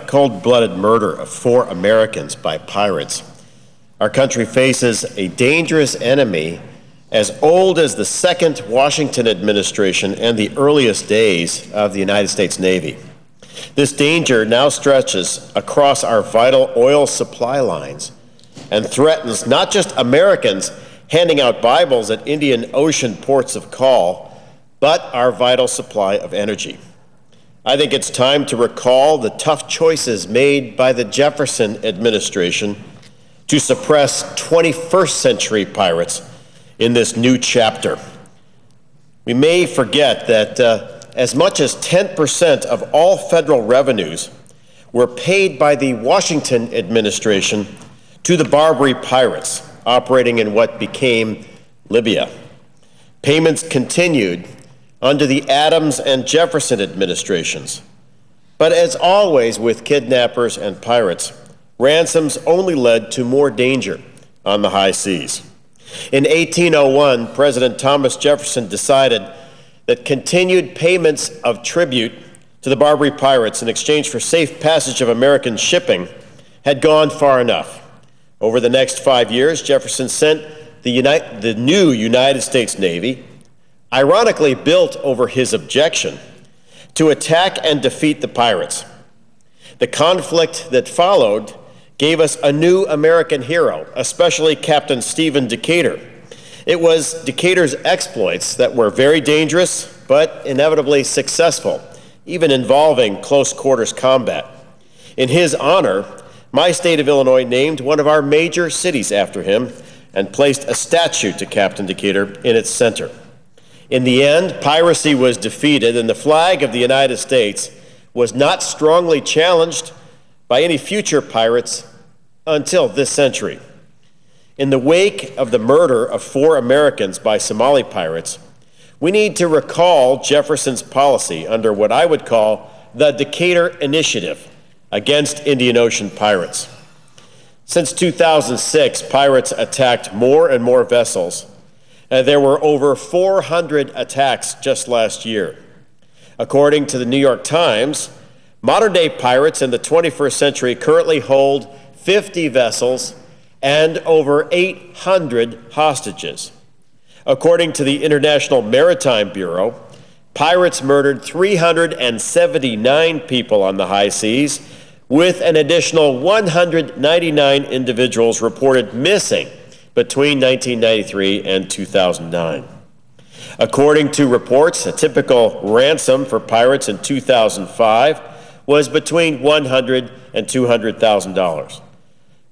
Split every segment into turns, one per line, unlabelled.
cold-blooded murder of 4 Americans by pirates, our country faces a dangerous enemy as old as the second Washington administration and the earliest days of the United States Navy. This danger now stretches across our vital oil supply lines and threatens not just Americans handing out Bibles at Indian Ocean ports of call, but our vital supply of energy. I think it's time to recall the tough choices made by the Jefferson administration to suppress 21st century pirates in this new chapter. We may forget that as much as 10% of all federal revenues were paid by the Washington administration to the Barbary pirates operating in what became Libya. Payments continued under the Adams and Jefferson administrations. But as always with kidnappers and pirates, ransoms only led to more danger on the high seas. In 1801, President Thomas Jefferson decided that continued payments of tribute to the Barbary pirates in exchange for safe passage of American shipping had gone far enough. Over the next 5 years, Jefferson sent the new United States Navy, ironically built over his objection, to attack and defeat the pirates. The conflict that followed gave us a new American hero, especially Captain Stephen Decatur. It was Decatur's exploits that were very dangerous, but inevitably successful, even involving close quarters combat. In his honor, my state of Illinois named one of our major cities after him and placed a statue to Captain Decatur in its center. In the end, piracy was defeated, and the flag of the United States was not strongly challenged by any future pirates until this century. In the wake of the murder of 4 Americans by Somali pirates, we need to recall Jefferson's policy under what I would call the Decatur Initiative against Indian Ocean pirates. Since 2006, pirates attacked more and more vessels. There were over 400 attacks just last year. According to the New York Times, modern-day pirates in the 21st century currently hold 50 vessels and over 800 hostages. According to the International Maritime Bureau, pirates murdered 379 people on the high seas, with an additional 199 individuals reported missing between 1993 and 2009. According to reports, a typical ransom for pirates in 2005 was between $100,000 and $200,000.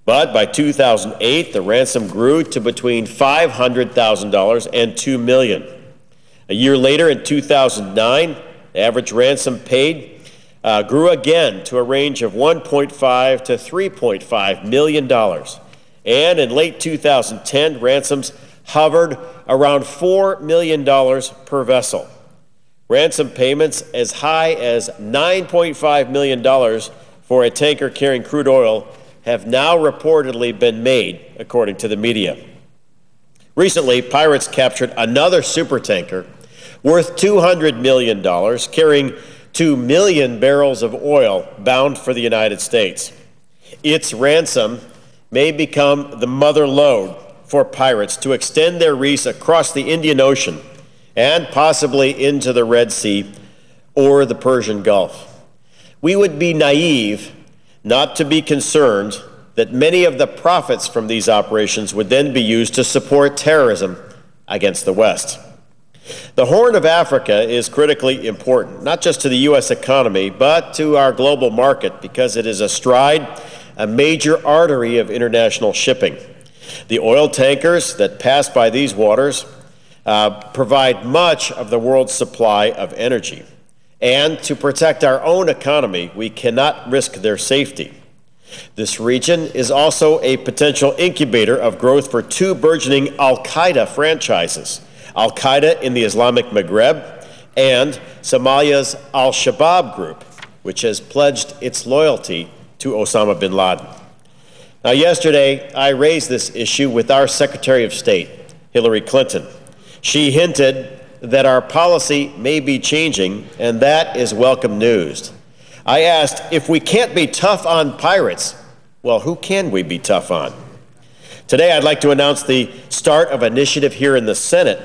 But by 2008, the ransom grew to between $500,000 and $2 million. A year later, in 2009, the average ransom paid grew again to a range of $1.5 to $3.5 million. And in late 2010, ransoms hovered around $4 million per vessel. Ransom payments as high as $9.5 million for a tanker carrying crude oil have now reportedly been made, according to the media. Recently, pirates captured another supertanker worth $200 million, carrying 2 million barrels of oil bound for the United States. Its ransom may become the mother lode for pirates to extend their reach across the Indian Ocean and possibly into the Red Sea or the Persian Gulf. We would be naive not to be concerned that many of the profits from these operations would then be used to support terrorism against the West. The Horn of Africa is critically important, not just to the U.S. economy, but to our global market, because it is astride a major artery of international shipping. The oil tankers that pass by these waters provide much of the world's supply of energy. And to protect our own economy, we cannot risk their safety. This region is also a potential incubator of growth for 2 burgeoning al-Qaeda franchises, al-Qaeda in the Islamic Maghreb and Somalia's al-Shabaab group, which has pledged its loyalty to Osama bin Laden. Now, yesterday, I raised this issue with our Secretary of State, Hillary Clinton. She hinted that our policy may be changing, and that is welcome news. I asked, if we can't be tough on pirates, well, who can we be tough on? Today, I'd like to announce the start of an initiative here in the Senate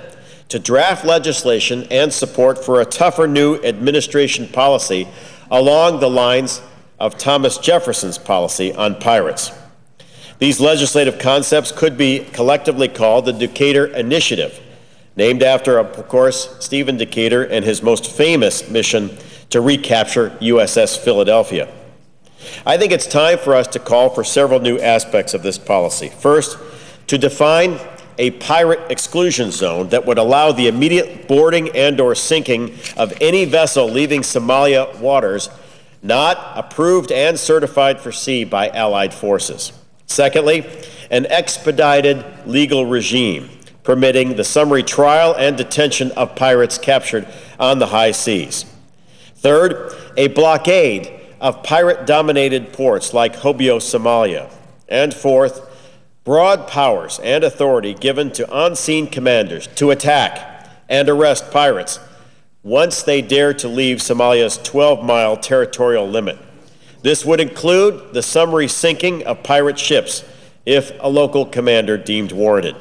to draft legislation and support for a tougher new administration policy along the lines of Thomas Jefferson's policy on pirates. These legislative concepts could be collectively called the Decatur Initiative, named after, of course, Stephen Decatur and his most famous mission to recapture USS Philadelphia. I think it's time for us to call for several new aspects of this policy. First, to define a pirate exclusion zone that would allow the immediate boarding and/or sinking of any vessel leaving Somalia waters not approved and certified for sea by Allied forces. Secondly, an expedited legal regime permitting the summary trial and detention of pirates captured on the high seas. Third, a blockade of pirate-dominated ports like Hobyo, Somalia. And fourth, broad powers and authority given to on-scene commanders to attack and arrest pirates once they dare to leave Somalia's 12-mile territorial limit. This would include the summary sinking of pirate ships if a local commander deemed warranted.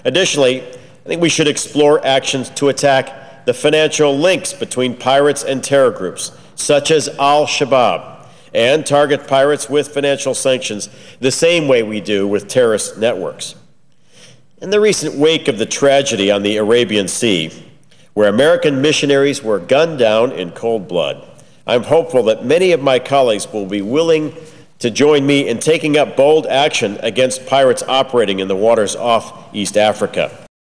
Additionally, I think we should explore actions to attack the financial links between pirates and terror groups, such as Al-Shabaab, and target pirates with financial sanctions the same way we do with terrorist networks. In the recent wake of the tragedy on the Arabian Sea, where American missionaries were gunned down in cold blood, I'm hopeful that many of my colleagues will be willing to join me in taking up bold action against pirates operating in the waters off East Africa.